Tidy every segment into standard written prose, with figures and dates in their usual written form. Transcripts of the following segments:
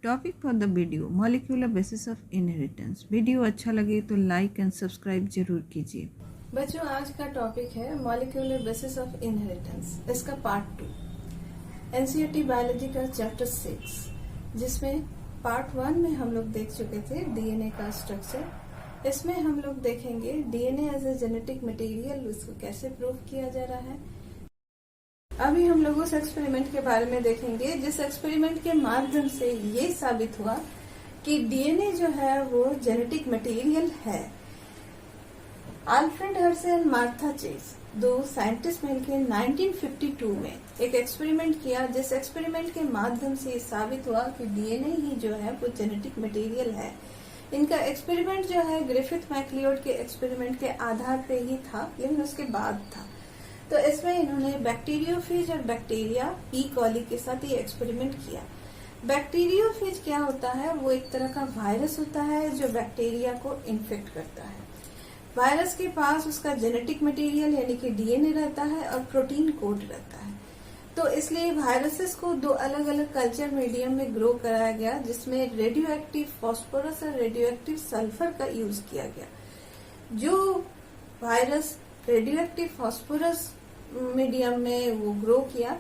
Topic for the video molecular basis of inheritance. Video अच्छा लगे तो लाइक एंड सब्सक्राइब जरूर कीजिए। बच्चों, आज का टॉपिक है मॉलिक्यूलर बेसिस ऑफ इनहेरिटेंस। इसका पार्ट 2 एनसीईआरटी बायोलॉजी का चैप्टर 6, जिसमें पार्ट 1 में हम लोग देख चुके थे डीएनए का स्ट्रक्चर। इसमें हम लोग देखेंगे DNA as a genetic material, उसको कैसे प्रूव किया जा रहा है। अभी हम लोग उस एक्सपेरिमेंट के बारे में देखेंगे जिस एक्सपेरिमेंट के माध्यम से ये साबित हुआ कि डीएनए जो है वो जेनेटिक मटेरियल है। Alfred Hershey and Martha Chase, दो साइंटिस्ट मिलकर 1952 में एक एक्सपेरिमेंट किया, जिस एक्सपेरिमेंट के माध्यम से ये साबित हुआ कि डीएनए ही जो है वो जेनेटिक मटेरियल है। इनका एक्सपेरिमेंट जो है ग्रिफिथ मैकलियोड के एक्सपेरिमेंट के आधार पे ही था, लेकिन उसके बाद था। तो इसमें इन्होंने बैक्टीरियोफेज और बैक्टीरिया ई कॉली के साथ ये एक्सपेरिमेंट किया। बैक्टीरियोफेज क्या होता है? वो एक तरह का वायरस होता है जो बैक्टीरिया को इन्फेक्ट करता है। वायरस के पास उसका जेनेटिक मटेरियल यानी कि डीएनए रहता है और प्रोटीन कोड रहता है। तो इसलिए वायरसेस को दो अलग अलग कल्चर मीडियम में ग्रो कराया गया, जिसमें रेडियो एक्टिव फास्फोरस और रेडियो एक्टिव सल्फर का यूज किया गया। जो virus radio active phosphorus medium में वो ग्रो किया,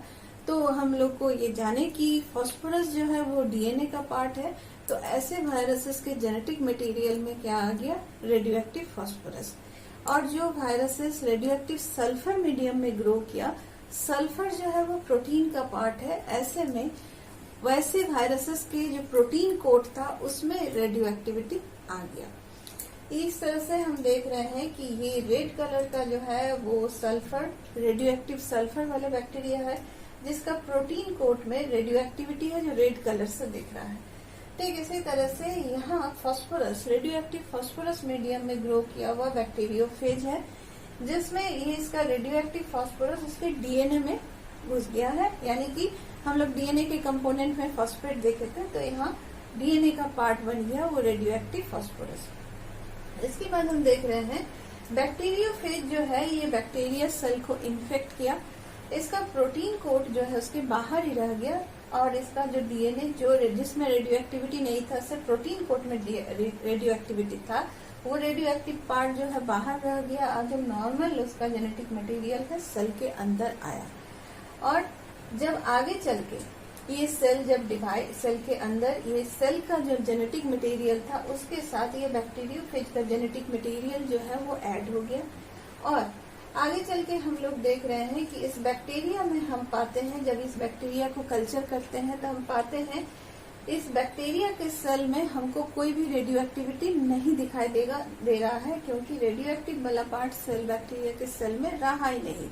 तो हम लोग को ये जाने कि फास्फोरस जो है वो डीएनए का पार्ट है। तो ऐसे वायरसेस के जेनेटिक मटेरियल में क्या आ गया? Radio active phosphorus. और जो viruses radio active sulphur medium में ग्रो किया, सल्फर जो है वो प्रोटीन का पार्ट है। ऐसे में वैसे वायरसेस के जो प्रोटीन कोड था उसमें रेडियो एक्टिविटी आ गया। इस तरह से हम देख रहे हैं कि ये रेड कलर का जो है वो सल्फर, रेडियो एक्टिव सल्फर वाला बैक्टीरिया है, जिसका प्रोटीन कोड में रेडियो एक्टिविटी है, जो रेड कलर से दिख रहा है। ठीक इसी तरह से यहाँ phosphorus, radio active phosphorus medium में ग्रो किया हुआ बैक्टीरियोफेज है, जिसमें ये इसका रेडियो एक्टिव फास्फोरस उसके डीएनए में घुस गया है। यानी कि हम लोग डीएनए के कंपोनेंट में फास्फेट देखे थे, तो यहाँ डीएनए का पार्ट बन गया वो रेडियो एक्टिव फास्फोरस। इसके बाद हम देख रहे हैं बैक्टीरियोफेज जो है ये बैक्टीरिया सेल को इन्फेक्ट किया। इसका प्रोटीन कोड जो है उसके बाहर ही रह गया, और इसका जो डीएनए जो जिसमें रेडियो एक्टिविटी नहीं था, सिर्फ प्रोटीन कोड में रेडियो एक्टिविटी था, वो रेडियो एक्टिव पार्ट जो है बाहर रह गया, और जो नॉर्मल उसका जेनेटिक मटेरियल है सेल के अंदर आया। और जब आगे चल के ये सेल जब डिवाइड, सेल के अंदर ये सेल का जो जेनेटिक मटेरियल था उसके साथ ये बैक्टीरियोफेज का जेनेटिक मटेरियल जो है वो ऐड हो गया। और आगे चल के हम लोग देख रहे हैं कि इस बैक्टीरिया में हम पाते हैं, जब इस बैक्टीरिया को कल्चर करते हैं तो हम पाते हैं इस बैक्टीरिया के सेल में हमको कोई भी रेडियो एक्टिविटी नहीं दिखाई दे रहा है, क्योंकि रेडियो एक्टिव वाला पार्ट सेल बैक्टीरिया के सेल में रहा ही नहीं।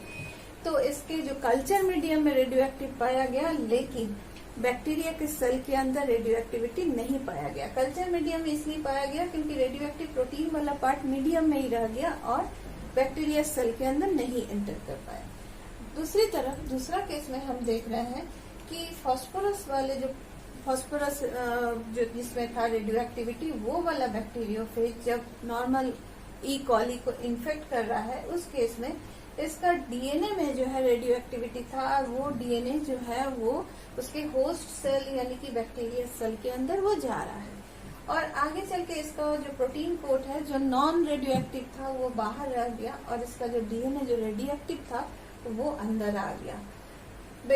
तो इसके जो कल्चर मीडियम में रेडियो एक्टिव पाया गया, लेकिन बैक्टीरिया के सेल के अंदर रेडियो एक्टिविटी नहीं पाया गया। कल्चर मीडियम में इसलिए पाया गया क्योंकि रेडियो एक्टिव प्रोटीन वाला पार्ट मीडियम में ही रह गया और बैक्टीरिया सेल के अंदर नहीं एंटर कर पाया। दूसरी तरफ दूसरा केस में हम देख रहे हैं कि फास्फोरस वाले जो फास्फोरस जो जिसमें था रेडियो एक्टिविटी, वो वाला बैक्टीरियोफेज जब नॉर्मल ई कॉली को इन्फेक्ट कर रहा है, उस केस में इसका डीएनए में जो है रेडियो एक्टिविटी था, और वो डीएनए जो है वो उसके होस्ट सेल यानी कि बैक्टीरिया सेल के अंदर वो जा रहा है। और आगे चल के इसका जो प्रोटीन कोड है जो नॉन रेडियो एक्टिव था वो बाहर रह गया, और इसका जो डीएनए जो रेडियो एक्टिव था वो अंदर आ गया।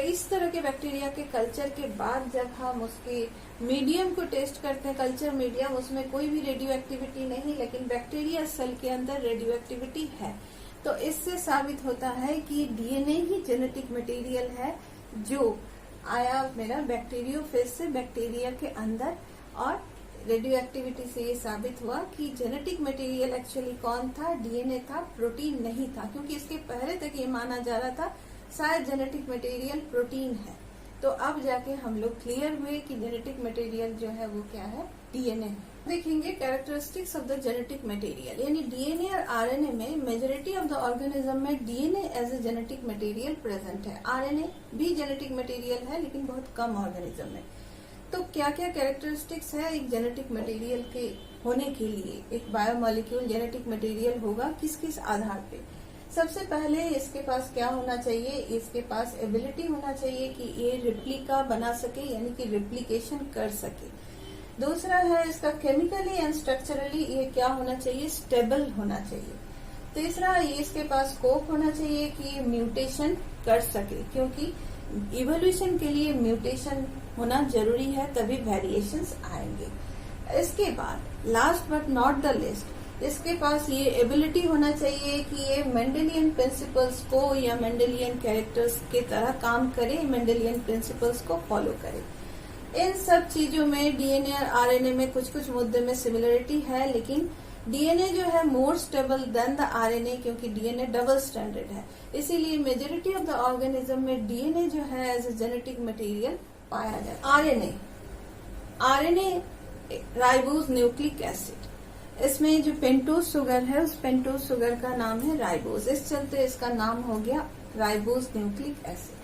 इस तरह के बैक्टीरिया के कल्चर के बाद जब हम उसके मीडियम को टेस्ट करते हैं, कल्चर मीडियम, उसमें कोई भी रेडियो एक्टिविटी नहीं, लेकिन बैक्टीरिया सेल के अंदर रेडियो एक्टिविटी है। तो इससे साबित होता है कि डीएनए ही जेनेटिक मटेरियल है जो आया मेरा बैक्टीरियोफेज से बैक्टीरिया के अंदर। और रेडियो एक्टिविटी से ये साबित हुआ कि जेनेटिक मटेरियल एक्चुअली कौन था? डीएनए था, प्रोटीन नहीं था, क्योंकि इसके पहले तक ये माना जा रहा था शायद जेनेटिक मटेरियल प्रोटीन है। तो अब जाके हम लोग क्लियर हुए कि जेनेटिक मटेरियल जो है वो क्या है? डीएनए। देखेंगे characteristics of the genetic material, यानी डीएनए और आरएनए में मेजोरिटी ऑफ द ऑर्गेनिज्म में DNA as a genetic material present है। आरएनए भी जेनेटिक मटेरियल है, लेकिन बहुत कम ऑर्गेनिज्म में। तो क्या क्या कैरेक्टरिस्टिक्स है एक जेनेटिक मटेरियल के होने के लिए? एक बायोमोलिक्यूल जेनेटिक मटेरियल होगा किस किस आधार पे? सबसे पहले इसके पास क्या होना चाहिए? इसके पास एबिलिटी होना चाहिए कि ये रिप्लिका बना सके, यानी कि रिप्लिकेशन कर सके। दूसरा है इसका केमिकली एंड स्ट्रक्चरली ये क्या होना चाहिए, स्टेबल होना चाहिए। तीसरा ये इसके पास स्कोप होना चाहिए कि ये म्यूटेशन कर सके, क्योंकि इवोल्यूशन के लिए म्यूटेशन होना जरूरी है, तभी वेरिएशंस आएंगे। इसके बाद last but not the list, इसके पास ये एबिलिटी होना चाहिए कि ये मेंडेलियन प्रिंसिपल्स को या मेंडेलियन कैरेक्टर्स की तरह काम करे, मेंडेलियन प्रिंसिपल्स को फॉलो करे। इन सब चीजों में डीएनए और आरएनए में कुछ कुछ मुद्दे में सिमिलरिटी है, लेकिन डीएनए जो है more stable then the RNA, क्योंकि डीएनए डबल स्टैंडर्ड है। इसीलिए मेजोरिटी ऑफ द ऑर्गेनिज्म में डीएनए जो है एज ए जेनेटिक मटेरियल पाया जाता है। आरएनए राइबोज न्यूक्लिक एसिड, इसमें जो पेंटोज शुगर है उस पेंटोज शुगर का नाम है राइबोज, इस चलते इसका नाम हो गया राइबोज न्यूक्लिक एसिड।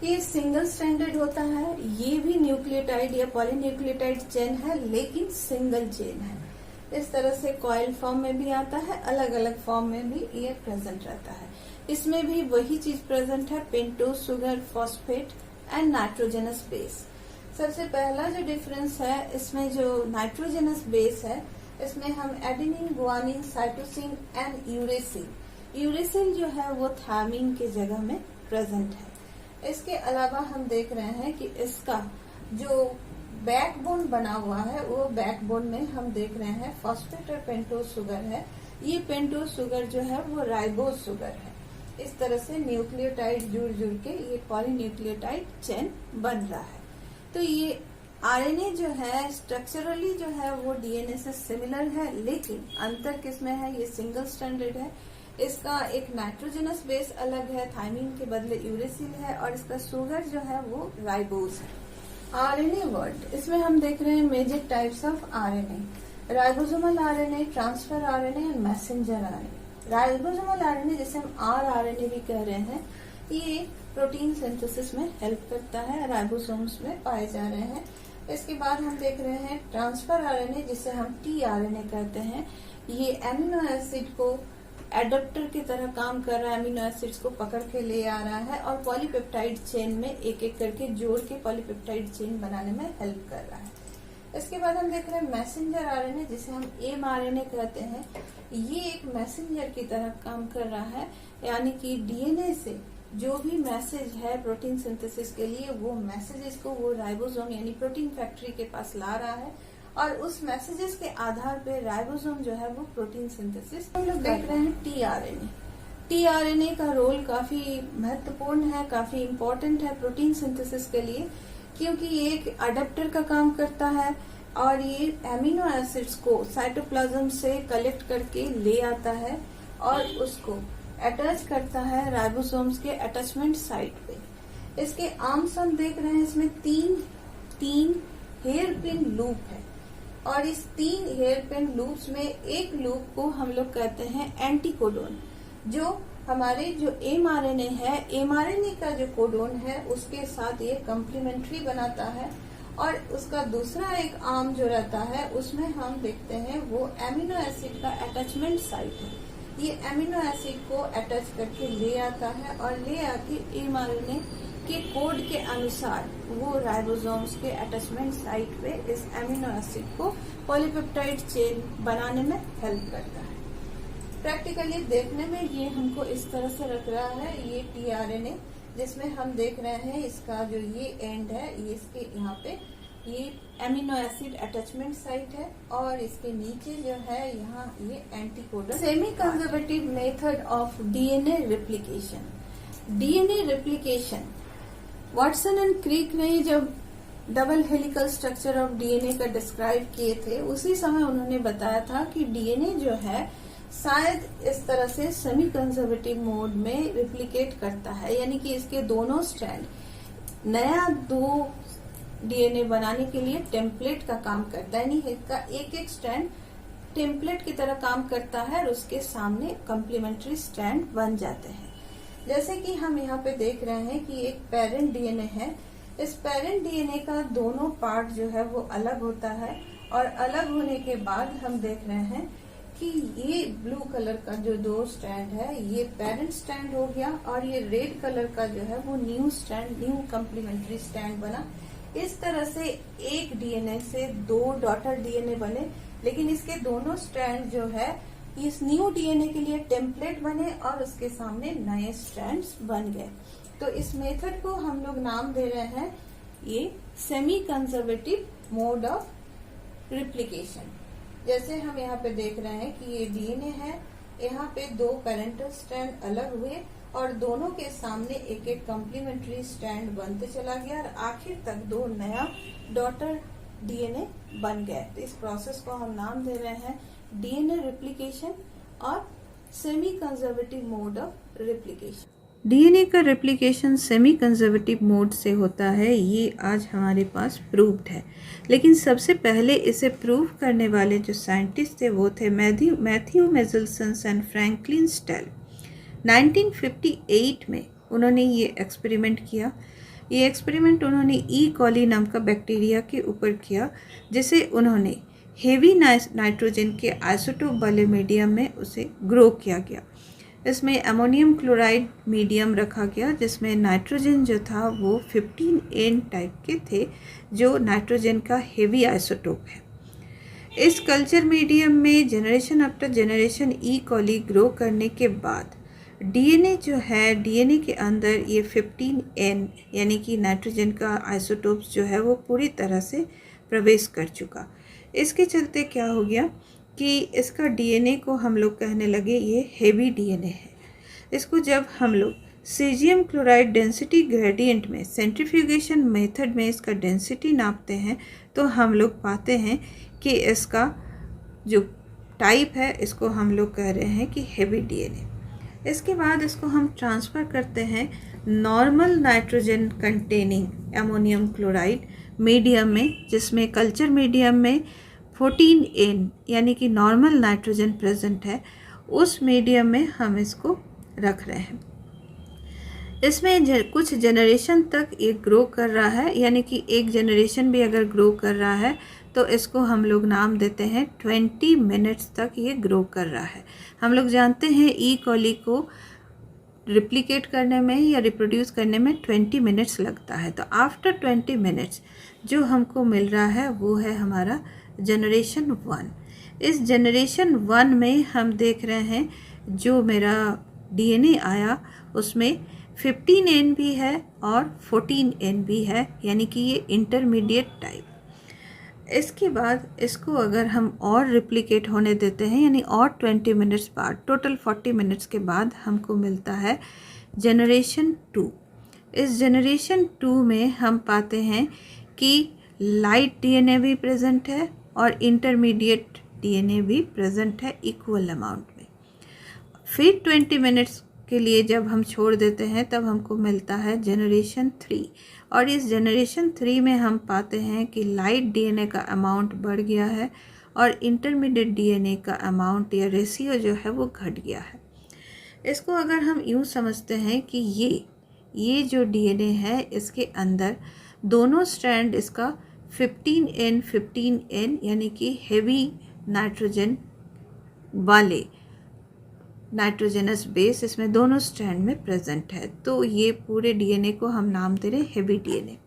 ये सिंगल स्टैंडर्ड होता है, ये भी न्यूक्लियोटाइड या पॉलीन्यूक्लियोटाइड चेन है, लेकिन सिंगल चेन है। इस तरह से कॉइल फॉर्म में भी आता है, अलग अलग फॉर्म में भी ये प्रेजेंट रहता है। इसमें भी वही चीज प्रेजेंट है, pentose sugar, phosphate and nitrogenous base. सबसे पहला जो डिफरेंस है, इसमें जो नाइट्रोजनस बेस है, इसमें हम adenine, guanine, cytosine and uracil, uracil जो है वो थायमिन के जगह में प्रेजेंट है। इसके अलावा हम देख रहे हैं कि इसका जो बैकबोन बना हुआ है, वो बैकबोन में हम देख रहे हैं फॉस्फेट और पेंटोज शुगर है। ये पेंटोज शुगर जो है वो राइबोज शुगर है। इस तरह से न्यूक्लियोटाइड जुड़ जुड़ के ये पॉलीन्यूक्लियोटाइड चेन बन रहा है। तो ये आरएनए जो है स्ट्रक्चरली जो है वो डीएनए से सिमिलर है, लेकिन अंतर किसमें है, ये सिंगल स्टैंडर्ड है। इसका एक नाइट्रोजनस बेस अलग है, थायमिन के बदले यूरेसिल है, और इसका शुगर जो है वो राइबोज है। आरएनए वर्ड, इसमें हम देख रहे हैं major types of RNA, ribosomal RNA, transfer RNA and messenger RNA. Ribosomal RNA जिसे हम आरएनए भी कह रहे हैं, ये प्रोटीन सिंथेसिस में हेल्प करता है, राइबोसोम्स में पाए जा रहे हैं। इसके बाद हम देख रहे हैं ट्रांसफर आरएनए जिसे हम टीआरएनए कहते हैं। ये एमिनो एसिड को एडाप्टर की तरह काम कर रहा है, अमीनो एसिड्स को पकड़ के ले आ रहा है और पॉलीपेप्टाइड चेन में एक एक करके जोड़ के पॉलीपेप्टाइड चेन बनाने में हेल्प कर रहा है। इसके बाद हम देख रहे हैं मैसेंजर आरएनए जिसे हम एमआरएनए कहते हैं। ये एक मैसेंजर की तरह काम कर रहा है, यानी कि डीएनए से जो भी मैसेज है प्रोटीन सिंथेसिस के लिए, वो मैसेजेस को वो राइबोसोम यानी प्रोटीन फैक्ट्री के पास ला रहा है, और उस मैसेजेस के आधार पे राइबोसोम जो है वो प्रोटीन सिंथेसिस। हम लोग देख रहे हैं टीआरएनए। टीआरएनए का रोल काफी महत्वपूर्ण है, काफी इम्पोर्टेंट है प्रोटीन सिंथेसिस के लिए, क्योंकि ये एक अडेप्टर का काम करता है और ये एमिनो एसिड्स को साइटोप्लाज्म से कलेक्ट करके ले आता है और उसको अटैच करता है राइबोसोम्स के अटैचमेंट साइट पे। इसके आर्म्स हम देख रहे हैं, इसमें तीन हेयर पिन लूप है, और इस 3 हेयर पिन लूप्स में एक लूप को हम लोग कहते हैं एंटीकोडोन, जो हमारे जो एमआरएनए है, एमआरएनए का जो कोडोन है उसके साथ ये कम्प्लीमेंट्री बनाता है, और उसका दूसरा एक आर्म जो रहता है उसमें हम देखते हैं वो एमिनो एसिड का अटैचमेंट साइट है। ये एमिनो एसिड को अटैच करके ले आता है और ले आके एमआरएनए के कोड के अनुसार वो राइबोसोम्स के अटैचमेंट साइट पे इस एमिनो एसिड को पॉलीपेप्टाइड चेन बनाने में हेल्प करता है। प्रैक्टिकली देखने में ये हमको इस तरह से लग रहा है, ये टीआरएनए जिसमें हम देख रहे हैं इसका जो ये एंड है, ये इसके यहाँ पे ये एमिनो एसिड अटैचमेंट साइट है, और इसके नीचे जो है यहाँ ये anticodon. Semi conservative method of DNA replication. DNA replication, Watson and Crick ने जब double helical structure of DNA का डिस्क्राइब किए थे, उसी समय उन्होंने बताया था कि डीएनए जो है शायद इस तरह से सेमी कंजर्वेटिव मोड में रिप्लिकेट करता है, यानी कि इसके दोनों स्ट्रैंड नया 2 डीएनए बनाने के लिए टेम्पलेट का काम करता है, यानी इसका एक एक स्ट्रैंड टेम्पलेट की तरह काम करता है और उसके सामने कम्प्लीमेंट्री स्ट्रैंड बन जाते हैं। जैसे कि हम यहाँ पे देख रहे हैं कि एक पेरेंट डीएनए है, इस पेरेंट डीएनए का दोनों पार्ट जो है वो अलग होता है, और अलग होने के बाद हम देख रहे हैं कि ये ब्लू कलर का जो 2 स्ट्रैंड है ये पेरेंट स्ट्रैंड हो गया, और ये रेड कलर का जो है वो new strand, new complementary strand बना। इस तरह से एक डीएनए से 2 डॉटर डीएनए बने, लेकिन इसके दोनों स्ट्रैंड जो है इस न्यू डीएनए के लिए टेम्पलेट बने और उसके सामने नए स्ट्रैंड्स बन गए। तो इस मेथड को हम लोग नाम दे रहे हैं ये semi conservative mode of replication. जैसे हम यहाँ पे देख रहे हैं कि ये डीएनए है, यहाँ पे 2 पेरेंटल स्ट्रैंड अलग हुए और दोनों के सामने एक एक कॉम्प्लीमेंट्री स्ट्रैंड बनते चला गया और आखिर तक 2 नया डॉटर डीएनए बन गए। तो इस प्रोसेस को हम नाम दे रहे हैं डीएनए रिप्लिकेशन और semi conservative mode of replication. DNA का रेप्लिकेशन सेमी कंजर्वेटिव मोड से होता है, ये आज हमारे पास प्रूव्ड है। लेकिन सबसे पहले इसे प्रूव करने वाले जो साइंटिस्ट थे वो थे मैथ्यू मेजल्सन एंड फ्रैंकलिन स्टेल। 1958 में उन्होंने ये एक्सपेरिमेंट किया। ये एक्सपेरिमेंट उन्होंने ई कॉली नाम का बैक्टीरिया के ऊपर किया, जिसे उन्होंने हेवी नाइट्रोजन के आइसोटोप वाले मीडियम में उसे ग्रो किया गया। इसमें अमोनियम क्लोराइड मीडियम रखा गया, जिसमें नाइट्रोजन जो था वो 15N टाइप के थे, जो नाइट्रोजन का हेवी आइसोटोप है। इस कल्चर मीडियम में जनरेशन आफ्टर जनरेशन ई कॉली ग्रो करने के बाद डीएनए जो है, डीएनए के अंदर ये 15N यानी कि नाइट्रोजन का आइसोटोप्स जो है वो पूरी तरह से प्रवेश कर चुका। इसके चलते क्या हो गया कि इसका डीएनए को हम लोग कहने लगे ये हेवी डीएनए है। इसको जब हम लोग सीजियम क्लोराइड डेंसिटी ग्रेडियंट में सेंट्रीफ्यूगेशन मेथड में इसका डेंसिटी नापते हैं तो हम लोग पाते हैं कि इसका जो टाइप है इसको हम लोग कह रहे हैं कि हेवी डीएनए। इसके बाद इसको हम ट्रांसफ़र करते हैं normal nitrogen containing ammonium chloride medium में, जिसमें कल्चर मीडियम में 14N यानी कि नॉर्मल नाइट्रोजन प्रेजेंट है। उस मीडियम में हम इसको रख रहे हैं। इसमें कुछ जनरेशन तक ये ग्रो कर रहा है, यानी कि एक जनरेशन भी अगर ग्रो कर रहा है तो इसको हम लोग नाम देते हैं 20 मिनट्स तक ये ग्रो कर रहा है। हम लोग जानते हैं ई कॉली को रिप्लिकेट करने में या रिप्रोड्यूस करने में 20 मिनट्स लगता है। तो आफ्टर 20 मिनट्स जो हमको मिल रहा है वो है हमारा जनरेशन 1। इस जनरेशन 1 में हम देख रहे हैं जो मेरा डीएनए आया उसमें 15N भी है और 14N भी है, यानी कि ये इंटरमीडिएट टाइप। इसके बाद इसको अगर हम और रिप्लिकेट होने देते हैं, यानी और 20 मिनट्स बाद, टोटल 40 मिनट्स के बाद हमको मिलता है जनरेशन 2। इस जनरेशन 2 में हम पाते हैं कि लाइट डीएनए भी प्रेजेंट है और इंटरमीडिएट डीएनए भी प्रेजेंट है इक्वल अमाउंट में। फिर 20 मिनट्स के लिए जब हम छोड़ देते हैं तब हमको मिलता है जनरेशन 3, और इस जनरेशन 3 में हम पाते हैं कि लाइट डीएनए का अमाउंट बढ़ गया है और इंटरमीडिएट डीएनए का अमाउंट या रेशियो जो है वो घट गया है। इसको अगर हम यूँ समझते हैं कि ये जो डीएनए है इसके अंदर दोनों स्ट्रैंड इसका 15N यानी कि हेवी नाइट्रोजन वाले नाइट्रोजनस बेस इसमें दोनों स्ट्रैंड में प्रेजेंट है, तो ये पूरे डीएनए को हम नाम दे रहे हैं हेवी डीएनए।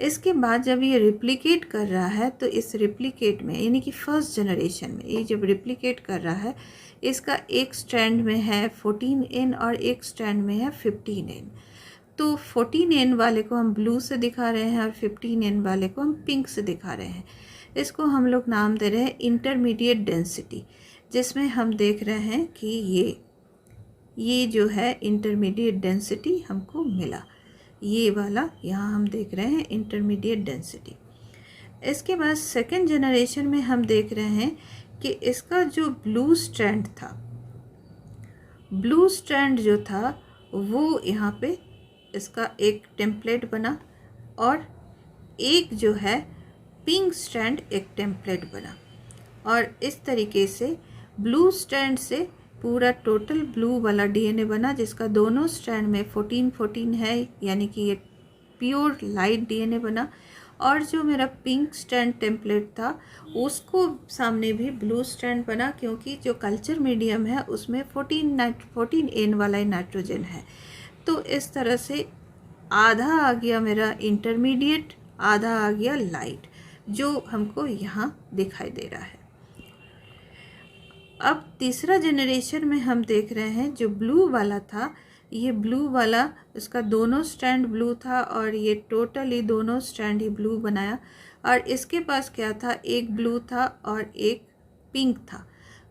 इसके बाद जब ये रिप्लिकेट कर रहा है तो इस रिप्लिकेट में, यानी कि फर्स्ट जनरेशन में ये जब रिप्लिकेट कर रहा है, इसका एक स्ट्रैंड में है 14N और एक स्ट्रैंड में है 15N। तो 14N वाले को हम ब्लू से दिखा रहे हैं और 15N वाले को हम पिंक से दिखा रहे हैं। इसको हम लोग नाम दे रहे हैं इंटरमीडिएट डेंसिटी, जिसमें हम देख रहे हैं कि ये जो है इंटरमीडिएट डेंसिटी हमको मिला, ये वाला यहाँ हम देख रहे हैं इंटरमीडिएट डेंसिटी। इसके बाद सेकेंड जनरेशन में हम देख रहे हैं कि इसका जो ब्लू स्ट्रैंड जो था वो यहाँ पे इसका एक टेम्पलेट बना और एक जो है पिंक स्ट्रैंड एक टेम्पलेट बना, और इस तरीके से ब्लू स्ट्रैंड से पूरा टोटल ब्लू वाला डीएनए बना, जिसका दोनों स्ट्रैंड में 14 है, यानी कि ये प्योर लाइट डीएनए बना। और जो मेरा पिंक स्ट्रैंड टेम्पलेट था उसको सामने भी ब्लू स्ट्रैंड बना, क्योंकि जो कल्चर मीडियम है उसमें 14N वाला ही नाइट्रोजन है। तो इस तरह से आधा आ गया मेरा इंटरमीडिएट, आधा आ गया लाइट, जो हमको यहाँ दिखाई दे रहा है। अब तीसरा जनरेशन में हम देख रहे हैं जो ब्लू वाला था, ये ब्लू वाला, इसका दोनों स्टैंड ब्लू था और ये टोटली दोनों स्टैंड ही ब्लू बनाया। और इसके पास क्या था, एक ब्लू था और एक पिंक था।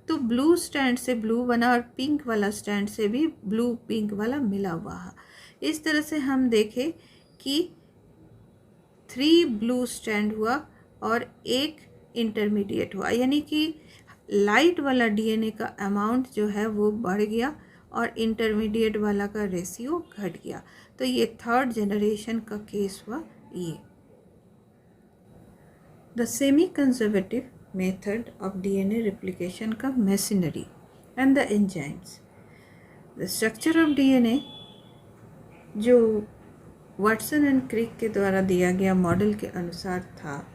तो ब्लू स्टैंड से ब्लू बना और पिंक वाला स्टैंड से भी ब्लू पिंक वाला मिला हुआ है। इस तरह से हम देखें कि 3 ब्लू स्टैंड हुआ और एक इंटरमीडिएट हुआ, यानी कि लाइट वाला डीएनए का अमाउंट जो है वो बढ़ गया और इंटरमीडिएट वाला का रेशियो घट गया। तो ये थर्ड जनरेशन का केस हुआ ये। The semi conservative method of DNA replication का machinery and the enzymes. The structure of DNA जो वाटसन एंड क्रिक के द्वारा दिया गया मॉडल के अनुसार था,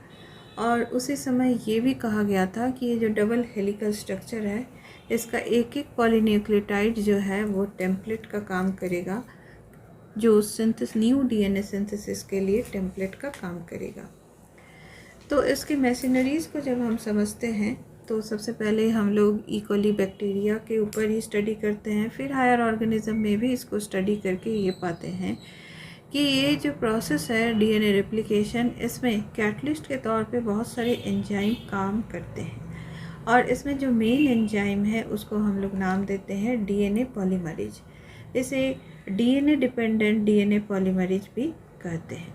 और उसी समय ये भी कहा गया था कि ये जो डबल हेलिकल स्ट्रक्चर है, इसका एक एक पॉलीन्यूक्लियोटाइड जो है वो टेम्पलेट का काम करेगा, जो न्यू डीएनए सिंथेसिस के लिए टेम्पलेट का काम करेगा। तो इसके मशीनरीज़ को जब हम समझते हैं तो सबसे पहले हम लोग ई कोली बैक्टीरिया के ऊपर ही स्टडी करते हैं, फिर हायर ऑर्गेनिज्म में भी इसको स्टडी करके ये पाते हैं कि ये जो प्रोसेस है डीएनए रेप्लिकेशन, इसमें कैटलिस्ट के तौर पे बहुत सारे एंजाइम काम करते हैं। और इसमें जो मेन एंजाइम है उसको हम लोग नाम देते हैं डीएनए पॉलीमरेज। इसे डीएनए डिपेंडेंट डीएनए पॉलीमरेज भी कहते हैं।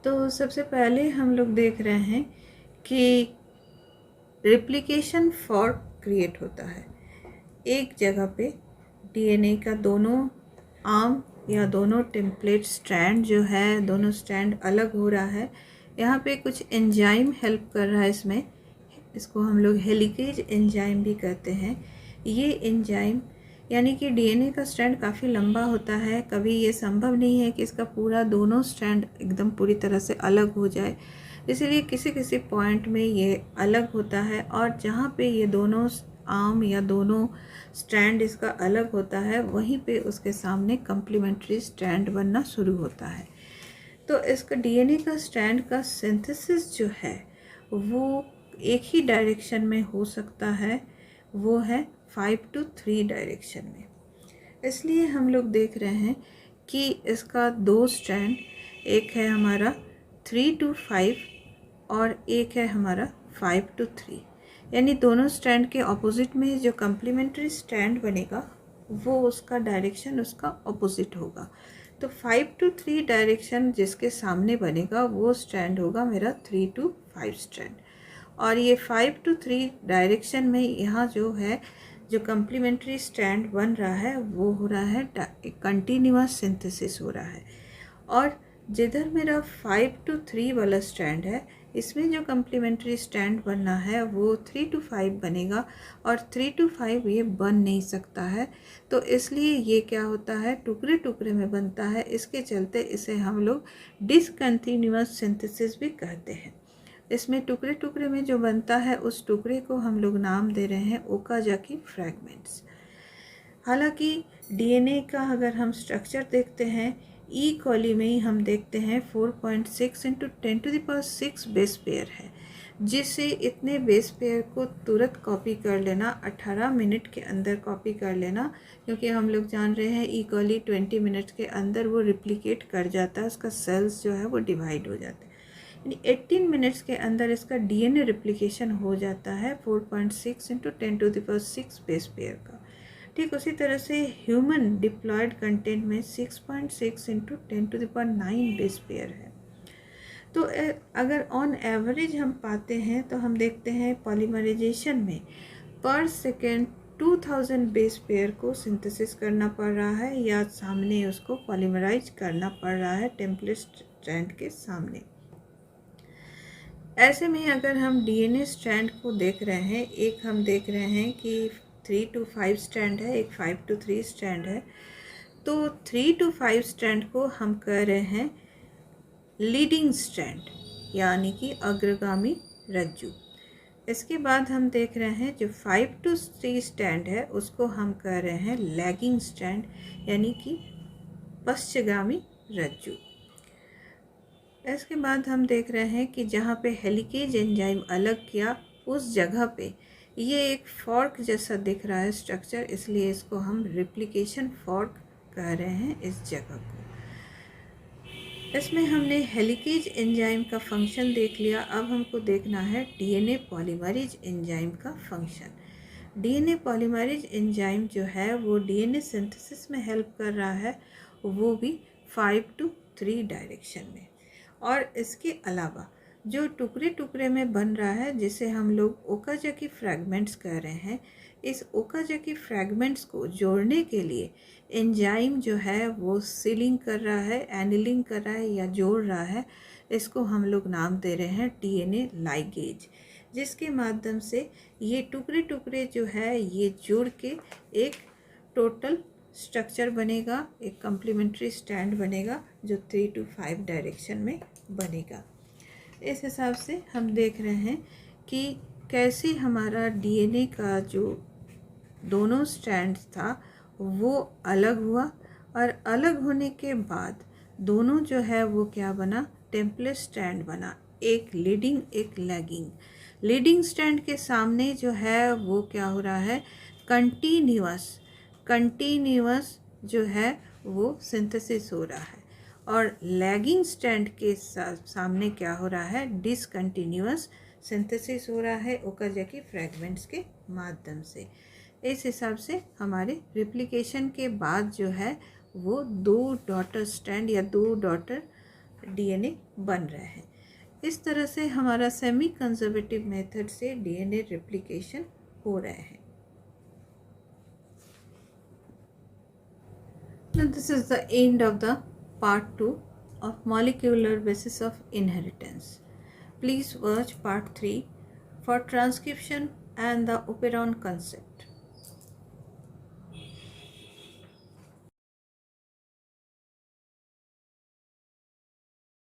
तो सबसे पहले हम लोग देख रहे हैं कि रेप्लिकेशन फॉर्क क्रिएट होता है। एक जगह पे डीएनए का दोनों आर्म या दोनों टेम्पलेट स्ट्रैंड जो है, दोनों स्ट्रैंड अलग हो रहा है। यहाँ पे कुछ एंजाइम हेल्प कर रहा है इसमें, इसको हम लोग हेलिकेज एंजाइम भी कहते हैं। ये एंजाइम यानी कि डीएनए का स्ट्रैंड काफ़ी लंबा होता है, कभी ये संभव नहीं है कि इसका पूरा दोनों स्ट्रैंड एकदम पूरी तरह से अलग हो जाए, इसलिए किसी किसी पॉइंट में ये अलग होता है। और जहाँ पे ये दोनों आर्म या दोनों स्ट्रैंड इसका अलग होता है, वहीं पे उसके सामने कम्प्लीमेंट्री स्ट्रैंड बनना शुरू होता है। तो इसका डीएनए का स्ट्रैंड का सिंथेसिस जो है वो एक ही डायरेक्शन में हो सकता है, वो है 5 to 3 डायरेक्शन में। इसलिए हम लोग देख रहे हैं कि इसका 2 स्ट्रैंड, एक है हमारा 3 to 5 और एक है हमारा 5 to 3, यानी दोनों स्ट्रैंड के ऑपोजिट में जो कम्प्लीमेंट्री स्ट्रैंड बनेगा वो उसका डायरेक्शन उसका ऑपोजिट होगा। तो 5 to 3 डायरेक्शन जिसके सामने बनेगा वो स्ट्रैंड होगा मेरा 3 to 5 स्ट्रैंड। और ये 5 to 3 डायरेक्शन में यहाँ जो है जो कम्प्लीमेंट्री स्ट्रैंड बन रहा है वो हो रहा है कंटिन्यूअस सिंथेसिस हो रहा है। और जिधर मेरा 5 to 3 वाला स्ट्रैंड है, इसमें जो कम्प्लीमेंट्री स्ट्रैंड बनना है वो 3 to 5 बनेगा, और 3 to 5 ये बन नहीं सकता है। तो इसलिए ये क्या होता है, टुकड़े टुकड़े में बनता है। इसके चलते इसे हम लोग डिसकंटिन्यूअस सिंथेसिस भी कहते हैं। इसमें टुकड़े टुकड़े में जो बनता है उस टुकड़े को हम लोग नाम दे रहे हैं ओकाजाकी फ्रैगमेंट्स। हालांकि डीएनए का अगर हम स्ट्रक्चर देखते हैं, ई कॉली में ही हम देखते हैं 4.6 × 10⁶ बेस पेयर है, जिससे इतने बेस पेयर को तुरंत कॉपी कर लेना, 18 मिनट के अंदर कॉपी कर लेना, क्योंकि हम लोग जान रहे हैं ई कॉली 20 मिनट के अंदर वो रिप्लिकेट कर जाता है, उसका सेल्स जो है वो डिवाइड हो जाते हैं। यानी 18 मिनट्स के अंदर इसका डीएनए रिप्लिकेशन हो जाता है 4.6 × 10⁶ बेस पेयर का। ठीक उसी तरह से ह्यूमन डिप्लॉयड कंटेंट में 6.6 × 10⁹ बेस पेयर है। तो अगर ऑन एवरेज हम पाते हैं तो हम देखते हैं पॉलीमराइजेशन में पर सेकेंड 2000 बेस पेयर को सिंथेसिस करना पड़ रहा है, या सामने उसको पॉलीमराइज करना पड़ रहा है टेम्पलेट स्ट्रैंड के सामने। ऐसे में अगर हम डीएनए स्ट्रैंड को देख रहे हैं, एक हम देख रहे हैं कि 3 to 5 स्ट्रैंड है, एक 5 to 3 स्ट्रैंड है। तो 3 to 5 स्ट्रैंड को हम कह रहे हैं लीडिंग स्ट्रैंड, यानी कि अग्रगामी रज्जु। इसके बाद हम देख रहे हैं जो 5 to 3 स्ट्रैंड है उसको हम कह रहे हैं लैगिंग स्ट्रैंड, यानी कि पश्चगामी रज्जु। इसके बाद हम देख रहे हैं कि जहाँ पे हेलिकेज एंजाइम अलग किया उस जगह पे ये एक फॉर्क जैसा दिख रहा है स्ट्रक्चर, इसलिए इसको हम रिप्लिकेशन फॉर्क कह रहे हैं इस जगह को। इसमें हमने हेलिकेज एंजाइम का फंक्शन देख लिया। अब हमको देखना है डीएनए पॉलीमरेज एंजाइम का फंक्शन। डीएनए पॉलीमरेज एंजाइम जो है वो डीएनए सिंथेसिस में हेल्प कर रहा है, वो भी 5 to 3 डायरेक्शन में। और इसके अलावा जो टुकड़े टुकड़े में बन रहा है जिसे हम लोग ओकाजाकी फ्रैगमेंट्स कह रहे हैं, इस ओकाजाकी फ्रैगमेंट्स को जोड़ने के लिए एंजाइम जो है वो सीलिंग कर रहा है, एनिलिंग कर रहा है या जोड़ रहा है। इसको हम लोग नाम दे रहे हैं डीएनए लाइगेज, जिसके माध्यम से ये टुकड़े टुकड़े जो है ये जुड़ के एक टोटल स्ट्रक्चर बनेगा, एक कम्प्लीमेंट्री स्टैंड बनेगा जो 3 to 5 डायरेक्शन में बनेगा। इस हिसाब से हम देख रहे हैं कि कैसे हमारा डीएनए का जो दोनों स्ट्रैंड्स था वो अलग हुआ, और अलग होने के बाद दोनों जो है वो क्या बना, टेम्पलेट स्ट्रैंड बना, एक लीडिंग एक लैगिंग। लीडिंग स्ट्रैंड के सामने जो है वो क्या हो रहा है, कंटिन्यूअस जो है वो सिंथेसिस हो रहा है, और लैगिंग स्ट्रैंड के सामने क्या हो रहा है, डिसकंटिन्यूअस सिंथेसिस हो रहा है ओकाजाकी फ्रैगमेंट्स के माध्यम से। इस हिसाब से हमारे रिप्लिकेशन के बाद जो है वो 2 डॉटर स्ट्रैंड या 2 डॉटर डीएनए बन रहे हैं। इस तरह से हमारा सेमी कंजर्वेटिव मेथड से डीएनए रिप्लिकेशन हो रहे हैं। Now this is the end of the part 2 of molecular basis of inheritance. Please watch part 3 for transcription and the operon concept.